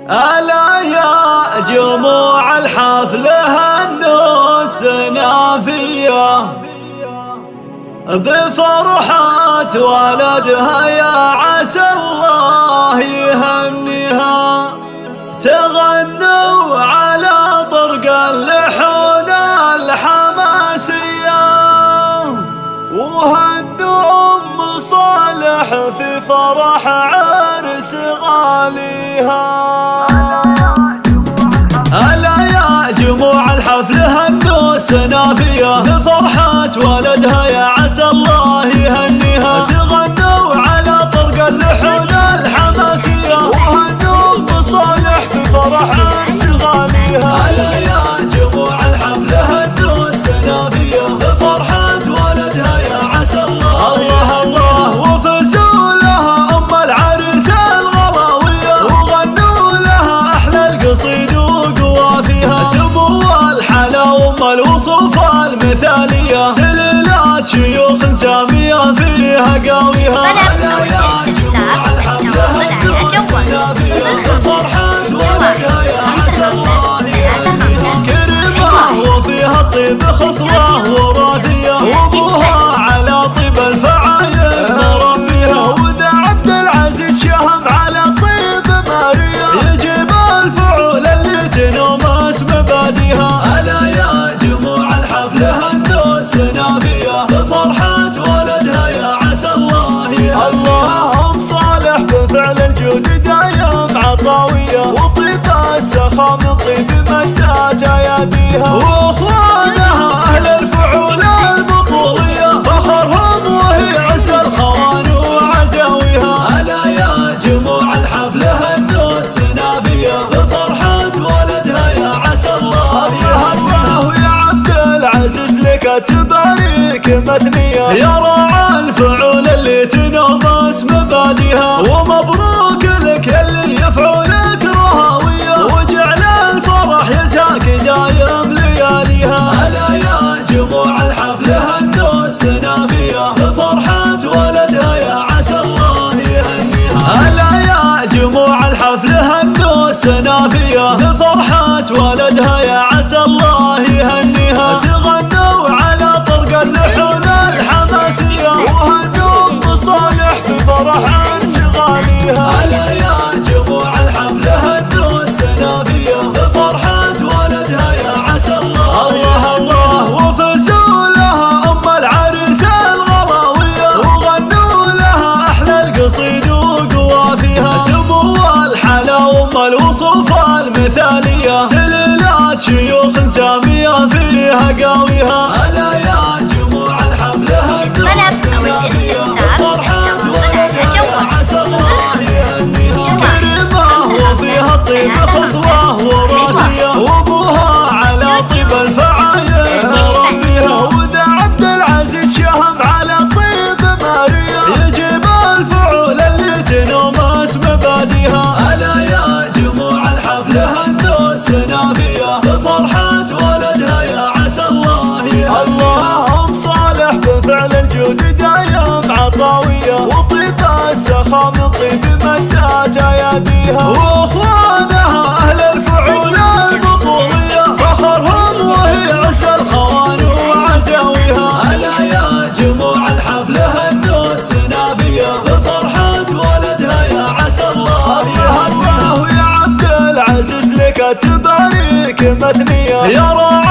ألا يا جموع الحفل هنوا السنافية بفرحة ولدها، يا عسى الله يهنيها. تغنوا على طرق اللحون الحماسية وهنوا أم صالح في فرح عرس غاليها. ألا يا جموع الحفل هنوا السنافية بفرحة ولدها، يا عسى الله يهنيها. تغنوا على طرق اللحون الحماسية وهنوا أم صالح في فرح عرس غاليها. ألا يا جموع الحفل هنوا السنافية بفرحة ولدها، يا عسى الله الله الله. وفزوا لها أم العرس الغلاوية وغنوا لها أحلى القصيد وقوافيها. سمو الحلا وأم الوصوف المثالية، سلالات شيوخ سامية فيها قاويها. ألا يا جموع الحفل هنوا السنافية بفرحة ولدها، يا عسى الله يهنيها. كريمة وفيها الطيب خصوة وراثية، وابوها على طيب الفعايل مربيها. وذا عبد العزيز شهم على طيب ماريا، يجيب الفعول اللي تنومس مباديها. ألا يا جموع الحفل هنوا السنافية بفرحة ولدها، يا عسى الله يهنيها. اللهم صالح بفعل الجود دايم عطاوية، وطيب السخاء من طيب مدات اياديها. واخوانها اهل الفعول البطولية فخرهم وهي عز الخوان وعزاويها. ألا يا جموع الحفل هنوا السنافية بفرحة ولدها، يا عسى الله يهنيها. ويا عبد العزيز لك تباريك مثنية، يا راعى الفعول اللي تنومس مباديها. ومبروك لك اللي يفعلك رهاوية، وجعل الفرح يزهاك دايم لياليها. ألا يا جموع الحفل هنوا السنافية بفرحة ولدها، يا عسى الله يهنيها. ألا يا جموع الحفل هنوا السنافية بفرحة ولدها، يا عسى الله يهنيها. تغنوا على طرق اللحون الحماسية وهنوا أم صالح في فرح عرس غاليها. ألا يا جموع الحفل هنوا السنافية بفرحة ولدها، يا عسى الله الله الله. وفزوا لها أم العرس الغلاوية وغنوا لها أحلى القصيد وقوافيها. سمو الحلا وأم الوصوف المثالية، سلالات شيوخ سامية فيها قاويها. ألا يا جموع الحفل هنوا السنافية بفرحة ولدها، يا عسى الله يهنيها. كريمة وفيها الطيب خصوة وراثية، وابوها على طيب الفعايل مربيها. وذا عبد العزيز شهم على طيب ماريا، يجيب الفعول اللي تنومس مباديها. ألا يا جموع الحفل هنوا السنافية بفرحة ولدها، يا عسى الله يهنيها. اللهم صالح بفعل الجود دايم عطاوية، وطيب السخاء من طيب مدات اياديها. واخوانها اهل الفعول البطولية فخرهم وهي عز الخوان وعزاويها. ألا يا جموع الحفل هنوا السنافية بفرحة ولدها، يا عسى الله يهنيها. ويا عبد العزيز لك تباريك مثنية، يا راعى